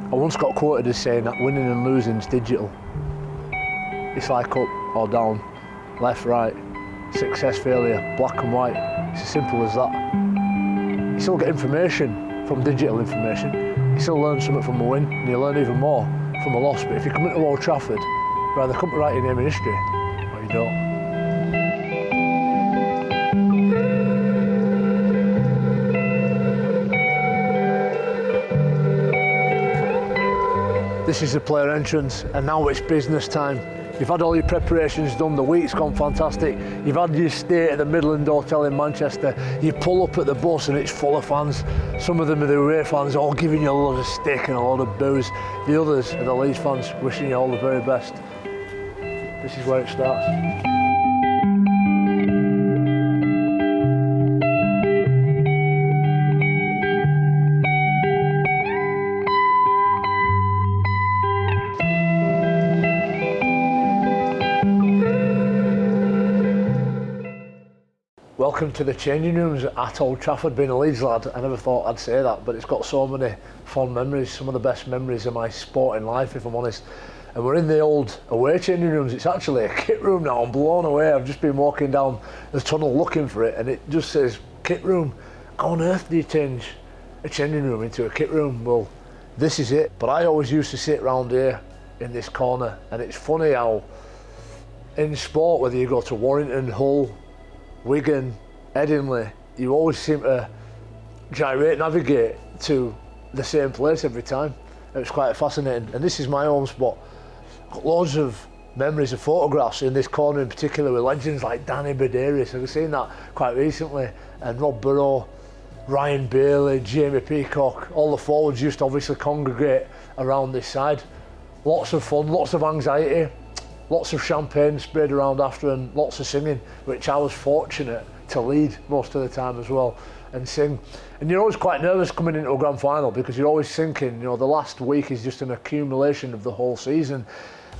I once got quoted as saying that winning and losing is digital. It's like up or down, left, right, success, failure, black and white. It's as simple as that. You still get information from digital information. You still learn something from a win, and you learn even more from a loss. But if you come into Old Trafford, you either come to write your name in history, or you don't. This is the player entrance, and now it's business time. You've had all your preparations done, the week's gone fantastic. You've had your stay at the Midland Hotel in Manchester. You pull up at the bus and it's full of fans. Some of them are the away fans, all giving you a lot of stick and a lot of booze. The others are the Leeds fans, wishing you all the very best. This is where it starts. Welcome to the changing rooms at Old Trafford. Being a Leeds lad, I never thought I'd say that, but it's got so many fond memories, some of the best memories of my sporting life, if I'm honest. And we're in the old away changing rooms. It's actually a kit room now. I'm blown away. I've just been walking down the tunnel looking for it, and it just says kit room. How on earth do you change a changing room into a kit room? Well, this is it. But I always used to sit round here in this corner, and it's funny how in sport, whether you go to Warrington, Hull, Wigan, Headingley, you always seem to navigate to the same place every time. It was quite fascinating, and this is my home spot. Got loads of memories of photographs in this corner in particular with legends like Danny Bedarius. I've seen that quite recently, and Rob Burrow, Ryan Bailey, Jamie Peacock. All the forwards used to obviously congregate around this side. Lots of fun, lots of anxiety, lots of champagne sprayed around after, and lots of singing, which I was fortunate to lead most of the time as well and sing. And you're always quite nervous coming into a grand final because you're always thinking, the last week is just an accumulation of the whole season,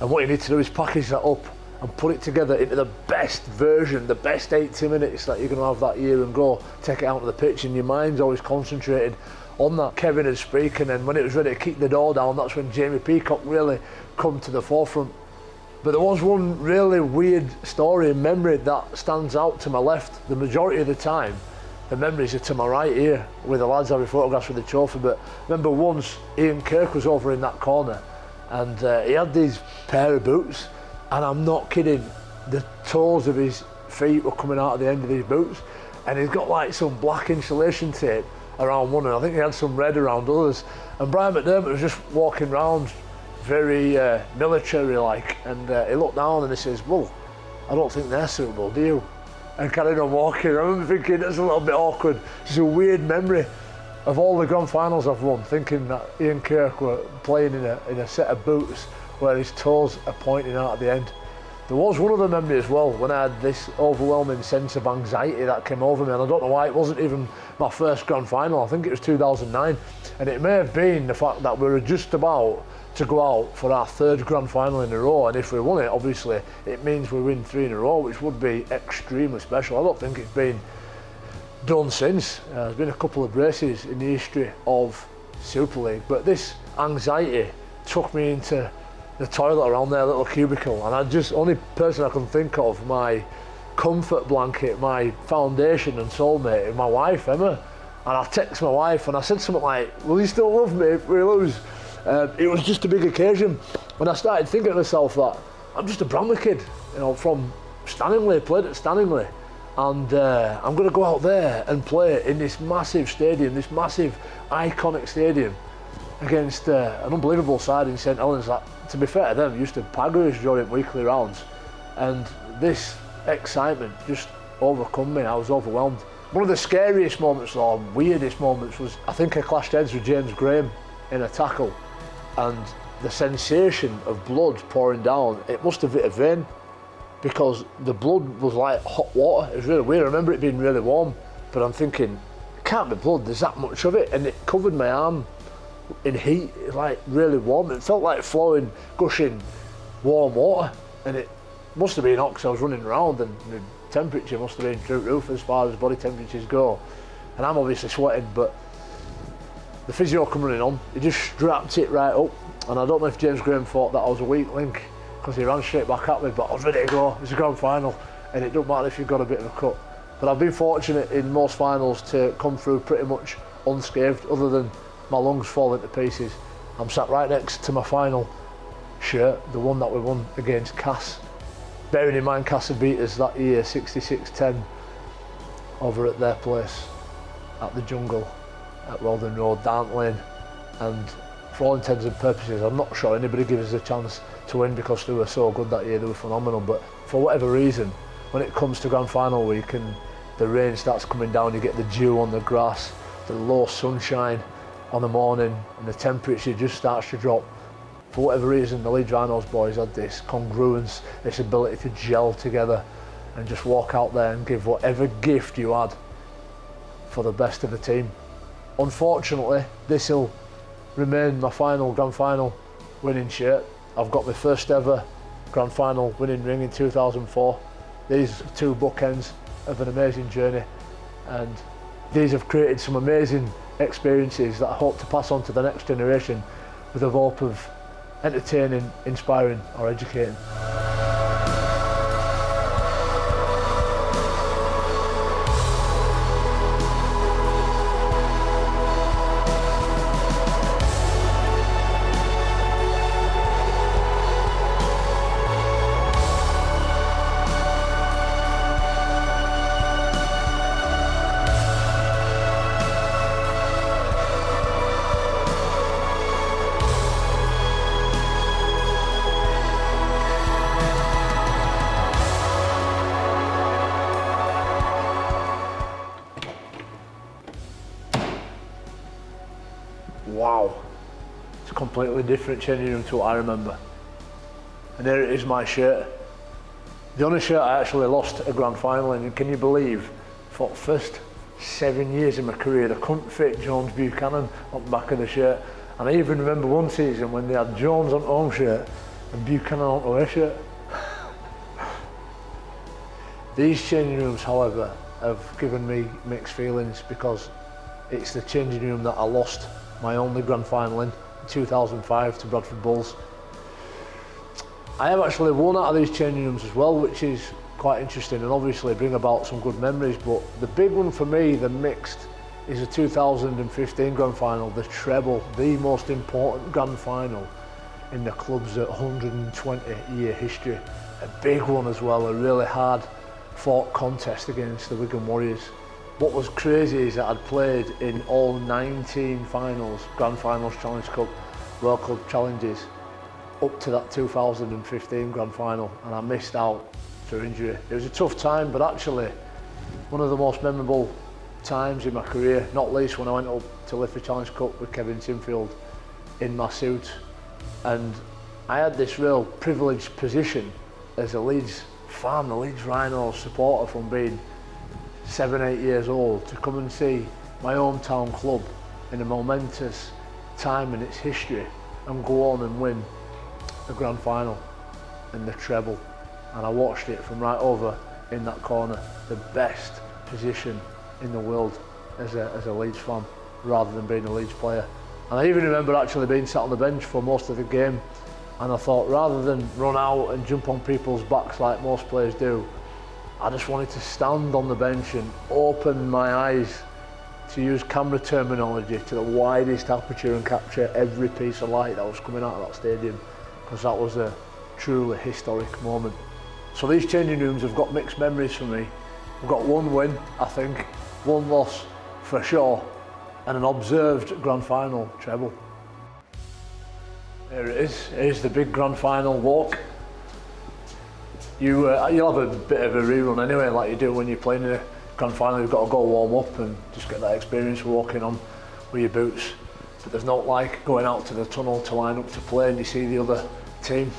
and what you need to do is package that up and put it together into the best version, the best 80 minutes that you're going to have that year, and go take it out to the pitch, and your mind's always concentrated on that. Kevin had speaking, and when it was ready to kick the door down, that's when Jamie Peacock really come to the forefront. But there was one really weird story and memory that stands out to my left. The majority of the time, the memories are to my right here, with the lads having photographs with the trophy. But I remember once Ian Kirk was over in that corner, and he had these pair of boots, and I'm not kidding, the toes of his feet were coming out of the end of these boots, and he's got like some black insulation tape around one, and I think he had some red around others. And Brian McDermott was just walking round, very military-like, and he looked down and he says, "Well, I don't think they're suitable, do you?" And carried on walking. I remember thinking, that's a little bit awkward. It's a weird memory of all the grand finals I've won, thinking that Ian Kirk were playing in a set of boots where his toes are pointing out at the end. There was one other memory as well, when I had this overwhelming sense of anxiety that came over me, and I don't know why. It wasn't even my first grand final. I think it was 2009, and it may have been the fact that we were just about to go out for our third grand final in a row, and if we won it, obviously it means we win 3 in a row, which would be extremely special. I don't think it's been done since. There's been a couple of braces in the history of Super League, but this anxiety took me into the toilet around their little cubicle, and only person I can think of, my comfort blanket, my foundation and soulmate, is my wife, Emma. And I text my wife and I said something like, "Will you still love me if we lose?" It was just a big occasion, and I started thinking to myself that I'm just a Bramley kid, from Stanningley, played at Stanningley, and I'm going to go out there and play in this massive stadium, this massive iconic stadium, against an unbelievable side in St Helens that, to be fair to them, used to pag us during weekly rounds, and this excitement just overcome me. I was overwhelmed. One of the scariest moments, or weirdest moments, was I think I clashed heads with James Graham in a tackle, and the sensation of blood pouring down, it must have hit a vein, because the blood was like hot water. It was really weird. I remember it being really warm, but I'm thinking, it can't be blood, there's that much of it, and it covered my arm in heat, like really warm. It felt like flowing, gushing warm water, and it must have been hot because I was running around, and the temperature must have been through the roof as far as body temperatures go, and I'm obviously sweating. But the physio come running on, he just strapped it right up, and I don't know if James Graham thought that I was a weak link because he ran straight back at me, but I was ready to go. It's a grand final and it doesn't matter if you've got a bit of a cut. But I've been fortunate in most finals to come through pretty much unscathed, other than my lungs falling to pieces. I'm sat right next to my final shirt, the one that we won against Cass. Bearing in mind Cass had beat us that year 66-10 over at their place at the Jungle at Weldon Road, Darnt Lane, and for all intents and purposes I'm not sure anybody gives us a chance to win because they were so good that year, they were phenomenal, but for whatever reason when it comes to grand final week and the rain starts coming down, you get the dew on the grass, the low sunshine on the morning and the temperature just starts to drop. For whatever reason the Leeds Rhinos boys had this congruence, this ability to gel together and just walk out there and give whatever gift you had for the best of the team. Unfortunately, this will remain my final grand final winning shirt. I've got my first ever grand final winning ring in 2004. These are two bookends of an amazing journey, and these have created some amazing experiences that I hope to pass on to the next generation with the hope of entertaining, inspiring or educating. Wow, it's a completely different changing room to what I remember. And there it is, my shirt. The only shirt I actually lost a grand final in, and can you believe, for the first 7 years of my career, they couldn't fit Jones Buchanan on the back of the shirt. And I even remember one season when they had Jones on the home shirt and Buchanan on the away shirt. These changing rooms, however, have given me mixed feelings because it's the changing room that I lost my only grand final in 2005 to Bradford Bulls. I have actually won out of these changing rooms as well, which is quite interesting and obviously bring about some good memories, but the big one for me, the mixed, is the 2015 grand final, the treble, the most important grand final in the club's 120-year history. A big one as well, a really hard fought contest against the Wigan Warriors. What was crazy is that I'd played in all 19 finals, Grand Finals, Challenge Cup, World Club Challenges, up to that 2015 Grand Final, and I missed out through injury. It was a tough time, but actually one of the most memorable times in my career, not least when I went up to lift the Challenge Cup with Kevin Sinfield in my suit. And I had this real privileged position as a Leeds fan, a Leeds Rhinos supporter from being 7, 8 years old, to come and see my hometown club in a momentous time in its history and go on and win the grand final and the treble. And I watched it from right over in that corner, the best position in the world as a Leeds fan rather than being a Leeds player. And I even remember actually being sat on the bench for most of the game, and I thought rather than run out and jump on people's backs like most players do, I just wanted to stand on the bench and open my eyes, to use camera terminology, to the widest aperture and capture every piece of light that was coming out of that stadium, because that was a truly historic moment. So these changing rooms have got mixed memories for me. I've got one win, I think, one loss for sure, and an observed grand final treble. There it is. Here's the big grand final walk. You'll have a bit of a rerun anyway, like you do when you're playing in a grand final. You've got to go warm up and just get that experience walking on with your boots. But there's not like going out to the tunnel to line up to play and you see the other team.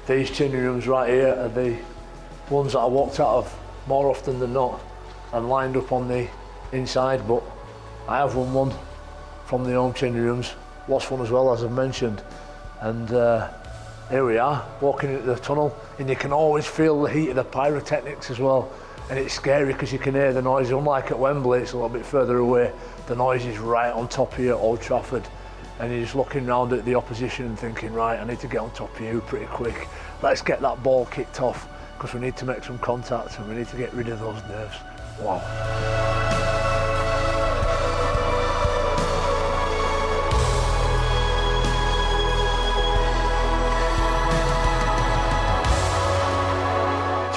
These changing rooms right here are the ones that I walked out of more often than not and lined up on the inside, but I have won one from the home changing rooms, lost one as well, as I've mentioned, and here we are walking into the tunnel, and you can always feel the heat of the pyrotechnics as well and it's scary because you can hear the noise. Unlike at Wembley, it's a little bit further away. The noise is right on top of you at Old Trafford, and you're just looking round at the opposition and thinking, right, I need to get on top of you pretty quick. Let's get that ball kicked off because we need to make some contact and we need to get rid of those nerves. Wow.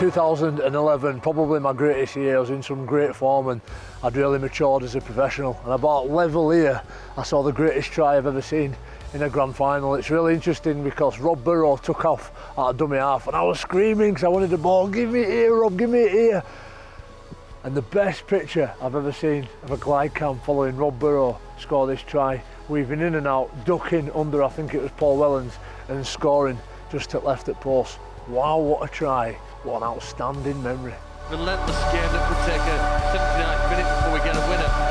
2011, probably my greatest year. I was in some great form and I'd really matured as a professional. And about level here, I saw the greatest try I've ever seen in a grand final. It's really interesting because Rob Burrow took off at a dummy half and I was screaming because I wanted the ball. Give me it here, Rob, give me it here. And the best picture I've ever seen of a glide cam following Rob Burrow score this try, weaving in and out, ducking under, I think it was Paul Wellens, and scoring just at left at post. Wow, what a try. What an outstanding memory. Relentless game that could take a 79 minutes before we get a winner.